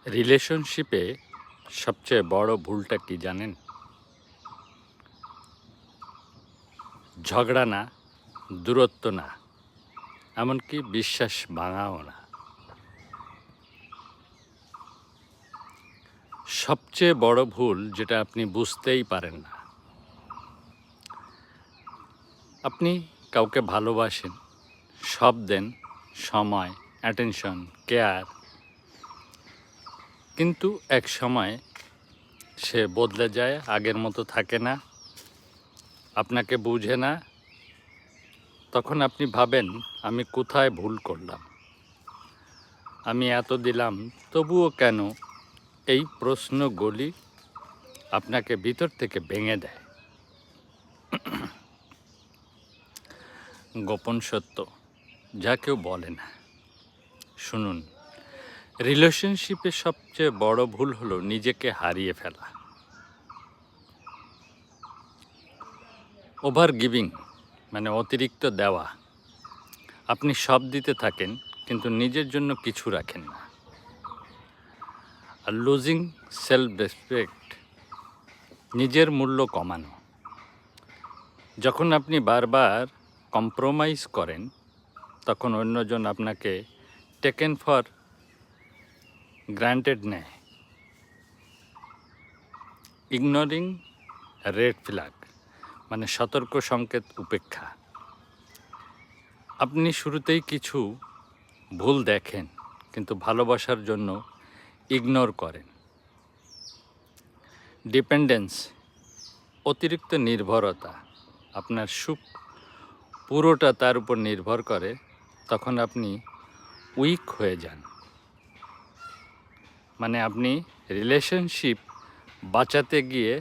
রিলেশনশিপে সবচেয়ে বড় ভুলটা কি জানেন? ঝগড়া না, দূরত্ব না, এমনকি বিশ্বাস ভাঙাও না। সবচেয়ে বড় ভুল যেটা আপনি বুঝতেই পারেন না। আপনি কাউকে ভালোবাসেন, সব দেন, সময়, অ্যাটেনশন, কেয়ার, কিন্তু এক সময় সে বদলে যায়, আগের মতো থাকে না, আপনাকে বুঝে না। তখন আপনি ভাবেন, আমি কোথায় ভুল করলাম? আমি এত দিলাম, তবুও কেন? এই প্রশ্নগুলি আপনাকে ভিতর থেকে ভেঙে দেয়। গোপন সত্য যা কেউ বলে না। শুনুন, রিলেশনশিপে সবচেয়ে বড় ভুল হলো নিজেকে হারিয়ে ফেলা। ওভার গিভিং মানে অতিরিক্ত দেওয়া। আপনি সব দিতে থাকেন কিন্তু নিজের জন্য কিছু রাখেন না। আর লুজিং সেলফ রেসপেক্ট, নিজের মূল্য কমানো। যখন আপনি বারবার কম্প্রোমাইজ করেন, তখন অন্যজন আপনাকে টেকেন ফর গ্রান্টেড নেয়। ইগনোরিং রেড ফ্ল্যাগ মানে সতর্ক সংকেত উপেক্ষা। আপনি শুরুতেই কিছু ভুল দেখেন কিন্তু ভালোবাসার জন্য ইগনোর করেন। ডিপেন্ডেন্স, অতিরিক্ত নির্ভরতা। আপনার সুখ পুরোটা তার উপর নির্ভর করে, তখন আপনি উইক হয়ে যান। মানে আপনি রিলেশনশিপ বাঁচাতে গিয়ে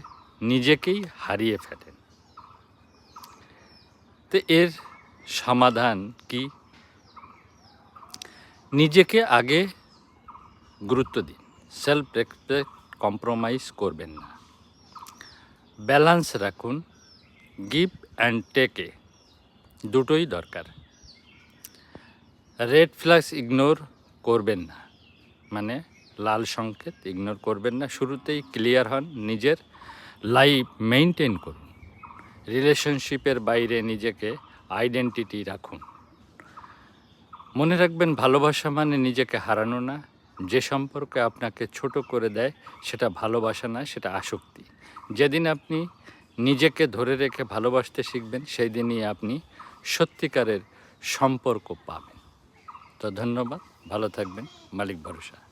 নিজেকেই হারিয়ে ফেলেন। তো এর সমাধান কি? নিজেকে আগে গুরুত্ব দিন। সেলফ রেসপেক্ট কম্প্রোমাইজ করবেন না। ব্যালেন্স রাখুন, গিভ অ্যান্ড টেকে দুটোই দরকার। রেড ফ্ল্যাগস ইগনোর করবেন না, মানে লাল সংকেত ইগনোর করবেন না। শুরুতেই ক্লিয়ার হন, নিজের লাইফ মেইনটেইন করুন। রিলেশনশিপের বাইরে নিজেকে আইডেন্টিটি রাখুন। মনে রাখবেন, ভালোবাসা মানে নিজেকে হারানো না। যে সম্পর্কে আপনাকে ছোট করে দেয় সেটা ভালোবাসা না, সেটা আসক্তি। যেদিন আপনি নিজেকে ধরে রেখে ভালোবাসতে শিখবেন, সেই দিনই আপনি সত্যিকারের সম্পর্ক পাবেন। তো ধন্যবাদ, ভালো থাকবেন। মালিক ভরসা।